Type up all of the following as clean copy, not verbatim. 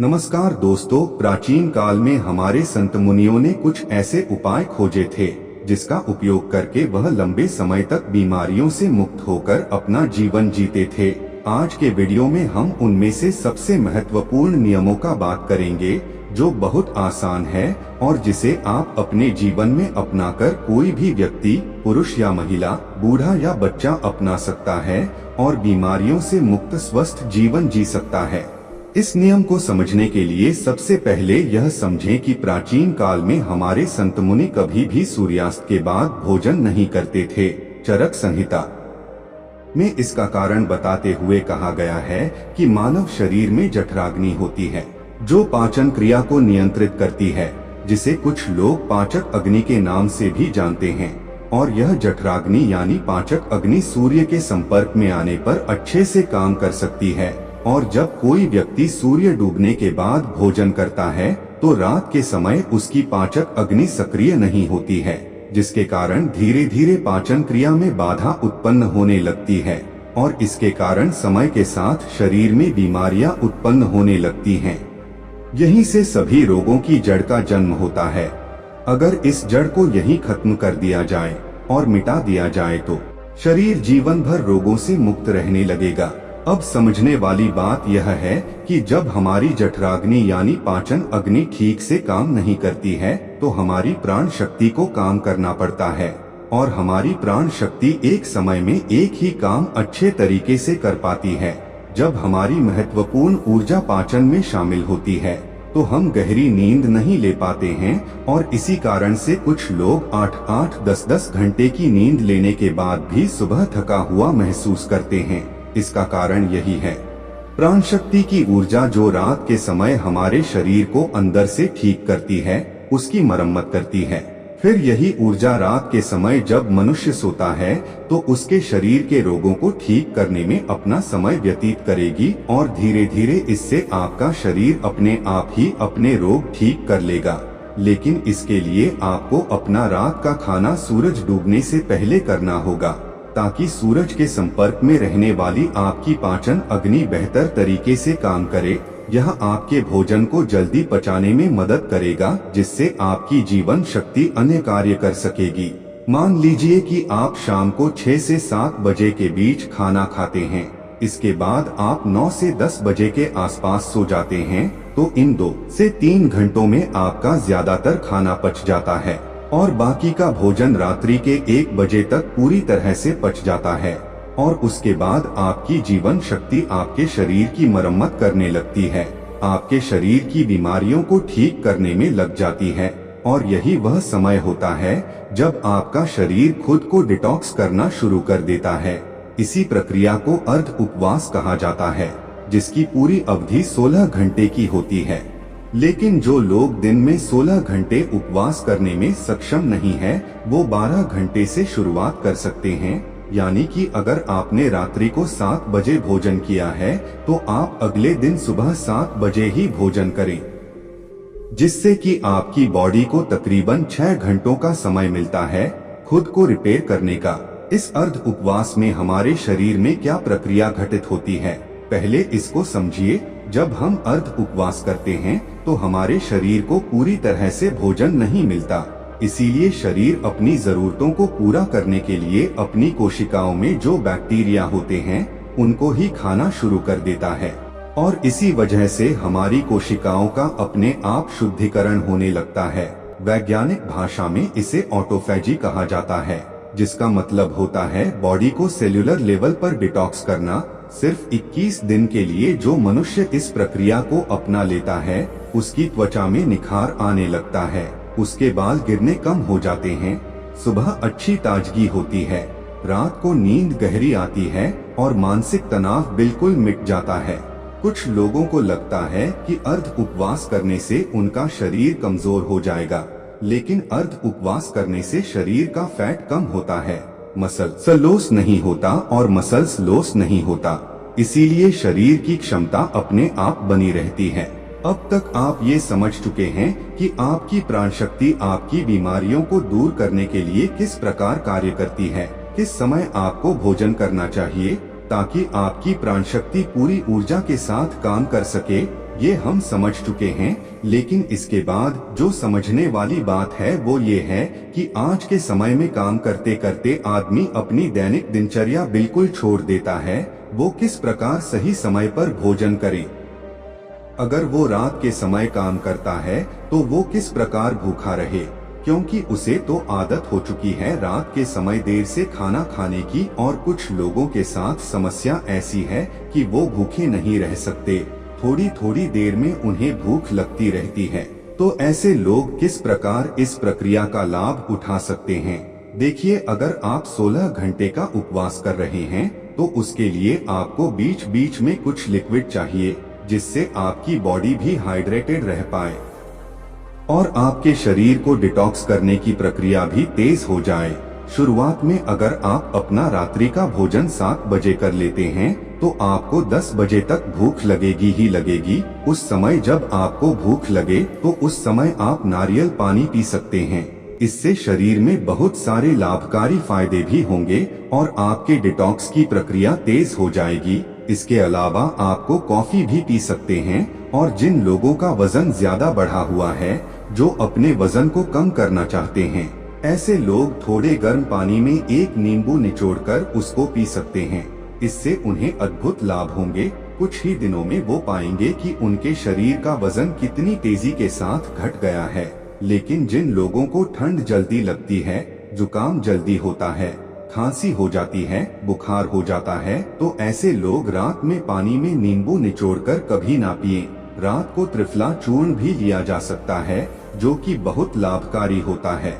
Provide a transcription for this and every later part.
नमस्कार दोस्तों, प्राचीन काल में हमारे संत मुनियों ने कुछ ऐसे उपाय खोजे थे जिसका उपयोग करके वह लंबे समय तक बीमारियों से मुक्त होकर अपना जीवन जीते थे। आज के वीडियो में हम उनमें से सबसे महत्वपूर्ण नियमों का बात करेंगे जो बहुत आसान है और जिसे आप अपने जीवन में अपनाकर कोई भी व्यक्ति, पुरुष या महिला, बूढ़ा या बच्चा अपना सकता है और बीमारियों से मुक्त स्वस्थ जीवन जी सकता है। इस नियम को समझने के लिए सबसे पहले यह समझें कि प्राचीन काल में हमारे संत मुनि कभी भी सूर्यास्त के बाद भोजन नहीं करते थे। चरक संहिता में इसका कारण बताते हुए कहा गया है कि मानव शरीर में जठराग्नि होती है जो पाचन क्रिया को नियंत्रित करती है, जिसे कुछ लोग पाचक अग्नि के नाम से भी जानते हैं। और यह जठराग्नि यानी पाचक अग्नि सूर्य के संपर्क में आने पर अच्छे से काम कर सकती है। और जब कोई व्यक्ति सूर्य डूबने के बाद भोजन करता है तो रात के समय उसकी पाचक अग्नि सक्रिय नहीं होती है, जिसके कारण धीरे धीरे पाचन क्रिया में बाधा उत्पन्न होने लगती है और इसके कारण समय के साथ शरीर में बीमारियां उत्पन्न होने लगती हैं। यहीं से सभी रोगों की जड़ का जन्म होता है। अगर इस जड़ को यहीं खत्म कर दिया जाए और मिटा दिया जाए तो शरीर जीवन भर रोगों से मुक्त रहने लगेगा। अब समझने वाली बात यह है कि जब हमारी जठराग्नि यानी पाचन अग्नि ठीक से काम नहीं करती है तो हमारी प्राण शक्ति को काम करना पड़ता है और हमारी प्राण शक्ति एक समय में एक ही काम अच्छे तरीके से कर पाती है। जब हमारी महत्वपूर्ण ऊर्जा पाचन में शामिल होती है तो हम गहरी नींद नहीं ले पाते हैं और इसी कारण से कुछ लोग 8-8, 10-10 घंटे की नींद लेने के बाद भी सुबह थका हुआ महसूस करते हैं। इसका कारण यही है। प्राण शक्ति की ऊर्जा जो रात के समय हमारे शरीर को अंदर से ठीक करती है, उसकी मरम्मत करती है। फिर यही ऊर्जा रात के समय जब मनुष्य सोता है तो उसके शरीर के रोगों को ठीक करने में अपना समय व्यतीत करेगी और धीरे धीरे इससे आपका शरीर अपने आप ही अपने रोग ठीक कर लेगा। लेकिन इसके लिए आपको अपना रात का खाना सूरज डूबने से पहले करना होगा ताकि सूरज के संपर्क में रहने वाली आपकी पाचन अग्नि बेहतर तरीके से काम करे। यह आपके भोजन को जल्दी पचाने में मदद करेगा, जिससे आपकी जीवन शक्ति अन्य कार्य कर सकेगी। मान लीजिए कि आप शाम को 6 से 7 बजे के बीच खाना खाते हैं, इसके बाद आप 9 से 10 बजे के आसपास सो जाते हैं, तो इन 2 से 3 घंटों में आपका ज्यादातर खाना पच जाता है और बाकी का भोजन रात्रि के 1 बजे तक पूरी तरह से पच जाता है और उसके बाद आपकी जीवन शक्ति आपके शरीर की मरम्मत करने लगती है, आपके शरीर की बीमारियों को ठीक करने में लग जाती है। और यही वह समय होता है जब आपका शरीर खुद को डिटॉक्स करना शुरू कर देता है। इसी प्रक्रिया को अर्ध उपवास कहा जाता है, जिसकी पूरी अवधि 16 घंटे की होती है। लेकिन जो लोग दिन में 16 घंटे उपवास करने में सक्षम नहीं है, वो 12 घंटे से शुरुआत कर सकते हैं। यानी कि अगर आपने रात्रि को 7 बजे भोजन किया है तो आप अगले दिन सुबह 7 बजे ही भोजन करें, जिससे कि आपकी बॉडी को तकरीबन 6 घंटों का समय मिलता है खुद को रिपेयर करने का। इस अर्ध उपवास में हमारे शरीर में क्या प्रक्रिया घटित होती है, पहले इसको समझिए। जब हम अर्ध उपवास करते हैं तो हमारे शरीर को पूरी तरह से भोजन नहीं मिलता, इसीलिए शरीर अपनी जरूरतों को पूरा करने के लिए अपनी कोशिकाओं में जो बैक्टीरिया होते हैं उनको ही खाना शुरू कर देता है और इसी वजह से हमारी कोशिकाओं का अपने आप शुद्धिकरण होने लगता है। वैज्ञानिक भाषा में इसे ऑटोफैजी कहा जाता है, जिसका मतलब होता है बॉडी को सेल्यूलर लेवल पर डिटॉक्स करना। सिर्फ 21 दिन के लिए जो मनुष्य इस प्रक्रिया को अपना लेता है उसकी त्वचा में निखार आने लगता है, उसके बाल गिरने कम हो जाते हैं, सुबह अच्छी ताजगी होती है, रात को नींद गहरी आती है और मानसिक तनाव बिल्कुल मिट जाता है। कुछ लोगों को लगता है कि अर्ध उपवास करने से उनका शरीर कमजोर हो जाएगा, लेकिन अर्ध उपवास करने से शरीर का फैट कम होता है, मसल्स लॉस नहीं होता और मसल्स लॉस नहीं होता, इसीलिए शरीर की क्षमता अपने आप बनी रहती है। अब तक आप ये समझ चुके हैं कि आपकी प्राण शक्ति आपकी बीमारियों को दूर करने के लिए किस प्रकार कार्य करती है, किस समय आपको भोजन करना चाहिए ताकि आपकी प्राण शक्ति पूरी ऊर्जा के साथ काम कर सके। ये हम समझ चुके हैं, लेकिन इसके बाद जो समझने वाली बात है वो ये है कि आज के समय में काम करते करते आदमी अपनी दैनिक दिनचर्या बिल्कुल छोड़ देता है। वो किस प्रकार सही समय पर भोजन करे। अगर वो रात के समय काम करता है तो वो किस प्रकार भूखा रहे, क्योंकि उसे तो आदत हो चुकी है रात के समय देर से खाना खाने की। और कुछ लोगों के साथ समस्या ऐसी है कि वो भूखे नहीं रह सकते, थोड़ी थोड़ी देर में उन्हें भूख लगती रहती है। तो ऐसे लोग किस प्रकार इस प्रक्रिया का लाभ उठा सकते हैं। देखिए, अगर आप 16 घंटे का उपवास कर रहे हैं तो उसके लिए आपको बीच बीच में कुछ लिक्विड चाहिए, जिससे आपकी बॉडी भी हाइड्रेटेड रह पाए और आपके शरीर को डिटॉक्स करने की प्रक्रिया भी तेज हो जाए। शुरुआत में अगर आप अपना रात्रि का भोजन 7 बजे कर लेते हैं तो आपको 10 बजे तक भूख लगेगी ही लगेगी। उस समय जब आपको भूख लगे तो उस समय आप नारियल पानी पी सकते हैं। इससे शरीर में बहुत सारे लाभकारी फायदे भी होंगे और आपके डिटॉक्स की प्रक्रिया तेज हो जाएगी। इसके अलावा आपको कॉफी भी पी सकते हैं। और जिन लोगों का वजन ज्यादा बढ़ा हुआ है, जो अपने वजन को कम करना चाहते हैं, ऐसे लोग थोड़े गर्म पानी में एक नींबू निचोड़कर उसको पी सकते हैं। इससे उन्हें अद्भुत लाभ होंगे। कुछ ही दिनों में वो पाएंगे कि उनके शरीर का वजन कितनी तेजी के साथ घट गया है। लेकिन जिन लोगों को ठंड जल्दी लगती है, जुकाम जल्दी होता है, खांसी हो जाती है, बुखार हो जाता है, तो ऐसे लोग रात में पानी में नींबू निचोड़कर कभी ना पिएं। रात को त्रिफला चूर्ण भी लिया जा सकता है, जो कि बहुत लाभकारी होता है।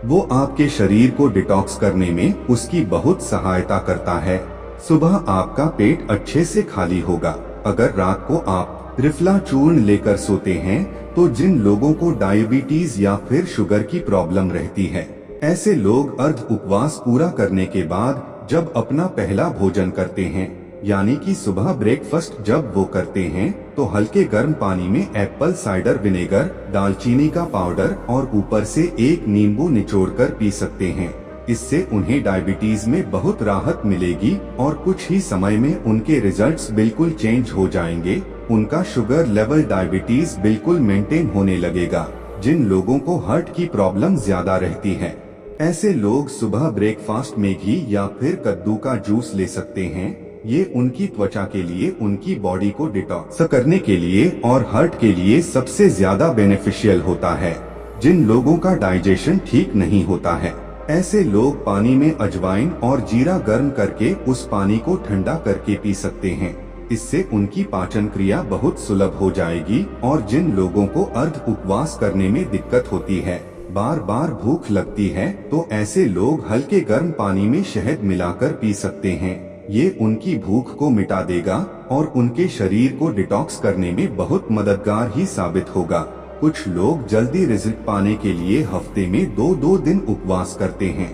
वो आपके शरीर को डिटॉक्स करने में उसकी बहुत सहायता करता है। सुबह आपका पेट अच्छे से खाली होगा। अगर रात को आप त्रिफला चूर्ण लेकर सोते हैं तो जिन लोगों को डायबिटीज या फिर शुगर की प्रॉब्लम रहती है, ऐसे लोग अर्ध उपवास पूरा करने के बाद जब अपना पहला भोजन करते हैं, यानी कि सुबह ब्रेकफास्ट जब वो करते हैं, तो हल्के गर्म पानी में एप्पल साइडर विनेगर, दालचीनी का पाउडर और ऊपर से एक नींबू निचोड़कर पी सकते हैं। इससे उन्हें डायबिटीज में बहुत राहत मिलेगी और कुछ ही समय में उनके रिजल्ट्स बिल्कुल चेंज हो जाएंगे। उनका शुगर लेवल, डायबिटीज बिल्कुल मेंटेन होने लगेगा। जिन लोगों को हार्ट की प्रॉब्लम ज्यादा रहती है, ऐसे लोग सुबह ब्रेकफास्ट में घी या फिर कद्दू का जूस ले सकते हैं। ये उनकी त्वचा के लिए, उनकी बॉडी को डिटॉक्स करने के लिए और हार्ट के लिए सबसे ज्यादा बेनिफिशियल होता है। जिन लोगों का डाइजेशन ठीक नहीं होता है, ऐसे लोग पानी में अजवाइन और जीरा गर्म करके उस पानी को ठंडा करके पी सकते हैं। इससे उनकी पाचन क्रिया बहुत सुलभ हो जाएगी। और जिन लोगों को अर्ध उपवास करने में दिक्कत होती है, बार बार भूख लगती है, तो ऐसे लोग हल्के गर्म पानी में शहद मिलाकर पी सकते हैं। ये उनकी भूख को मिटा देगा और उनके शरीर को डिटॉक्स करने में बहुत मददगार ही साबित होगा। कुछ लोग जल्दी रिजल्ट पाने के लिए हफ्ते में 2-2 दिन उपवास करते हैं,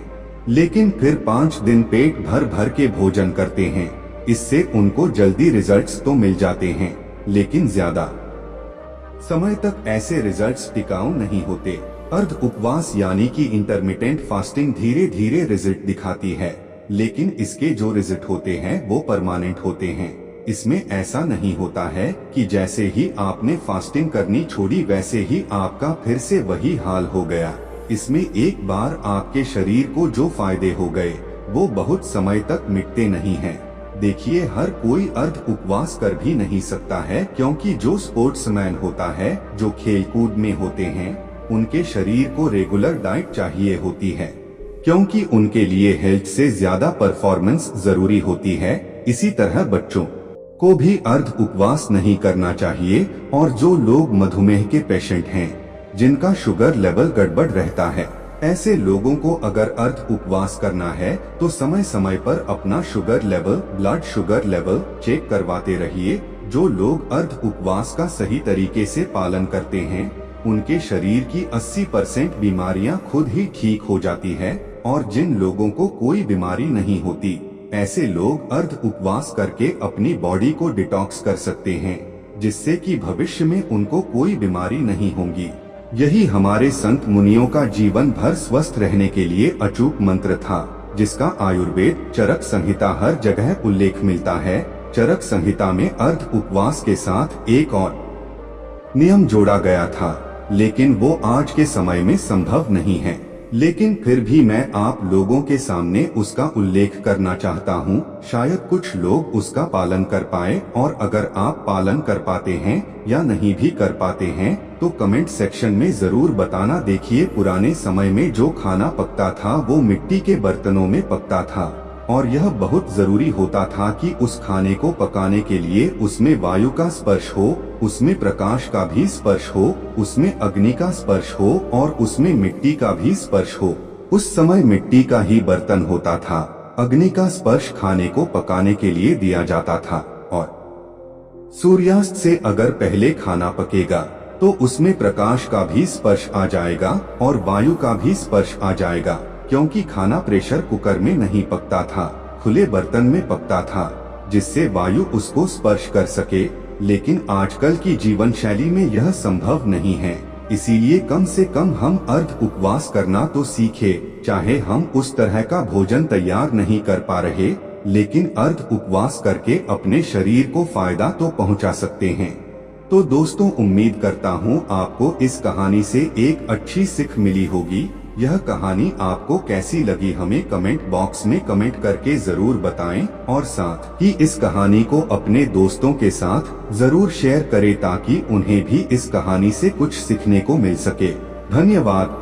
लेकिन फिर 5 दिन पेट भर भर के भोजन करते हैं। इससे उनको जल्दी रिजल्ट्स तो मिल जाते हैं, लेकिन ज्यादा समय तक ऐसे रिजल्ट्स टिकाऊ नहीं होते। अर्ध उपवास यानी कि इंटरमिटेंट फास्टिंग धीरे धीरे रिजल्ट दिखाती है, लेकिन इसके जो रिजल्ट होते हैं वो परमानेंट होते हैं। इसमें ऐसा नहीं होता है कि जैसे ही आपने फास्टिंग करनी छोड़ी वैसे ही आपका फिर से वही हाल हो गया। इसमें एक बार आपके शरीर को जो फायदे हो गए वो बहुत समय तक मिटते नहीं हैं। देखिए, हर कोई अर्ध उपवास कर भी नहीं सकता है, क्योंकि जो स्पोर्ट्समैन होता है, जो खेलकूद में होते हैं, उनके शरीर को रेगुलर डाइट चाहिए होती है, क्योंकि उनके लिए हेल्थ से ज्यादा परफॉर्मेंस जरूरी होती है। इसी तरह बच्चों को भी अर्ध उपवास नहीं करना चाहिए। और जो लोग मधुमेह के पेशेंट हैं, जिनका शुगर लेवल गड़बड़ रहता है, ऐसे लोगों को अगर अर्ध उपवास करना है तो समय समय पर अपना sugar level, blood sugar level check करवाते रहिए। जो लोग अर्ध उपवास का सही तरीके से पालन करते हैं, उनके शरीर की 80% बीमारियां खुद ही ठीक हो जाती है। और जिन लोगों को कोई बीमारी नहीं होती, ऐसे लोग अर्ध उपवास करके अपनी बॉडी को डिटॉक्स कर सकते हैं, जिससे कि भविष्य में उनको कोई बीमारी नहीं होगी। यही हमारे संत मुनियों का जीवन भर स्वस्थ रहने के लिए अचूक मंत्र था, जिसका आयुर्वेद चरक संहिता हर जगह उल्लेख मिलता है। चरक संहिता में अर्ध उपवास के साथ एक और नियम जोड़ा गया था, लेकिन वो आज के समय में संभव नहीं है। लेकिन फिर भी मैं आप लोगों के सामने उसका उल्लेख करना चाहता हूँ। शायद कुछ लोग उसका पालन कर पाए, और अगर आप पालन कर पाते हैं या नहीं भी कर पाते हैं तो कमेंट सेक्शन में जरूर बताना। देखिए, पुराने समय में जो खाना पकता था वो मिट्टी के बर्तनों में पकता था, और यह बहुत जरूरी होता था कि उस खाने को पकाने के लिए उसमें वायु का स्पर्श हो, उसमें प्रकाश का भी स्पर्श हो, उसमें अग्नि का स्पर्श हो और उसमें मिट्टी का भी स्पर्श हो। उस समय मिट्टी का ही बर्तन होता था। अग्नि का स्पर्श खाने को पकाने के लिए दिया जाता था, और सूर्यास्त से अगर पहले खाना पकेगा तो उसमें प्रकाश का भी स्पर्श आ जाएगा और वायु का भी स्पर्श आ जाएगा, क्योंकि खाना प्रेशर कुकर में नहीं पकता था, खुले बर्तन में पकता था, जिससे वायु उसको स्पर्श कर सके। लेकिन आजकल की जीवन शैली में यह संभव नहीं है, इसीलिए कम से कम हम अर्ध उपवास करना तो सीखे। चाहे हम उस तरह का भोजन तैयार नहीं कर पा रहे, लेकिन अर्ध उपवास करके अपने शरीर को फायदा तो पहुंचा सकते हैं। तो दोस्तों, उम्मीद करता हूँ आपको इस कहानी से एक अच्छी सीख मिली होगी। यह कहानी आपको कैसी लगी हमें कमेंट बॉक्स में कमेंट करके जरूर बताएं, और साथ ही इस कहानी को अपने दोस्तों के साथ जरूर शेयर करें ताकि उन्हें भी इस कहानी से कुछ सीखने को मिल सके। धन्यवाद।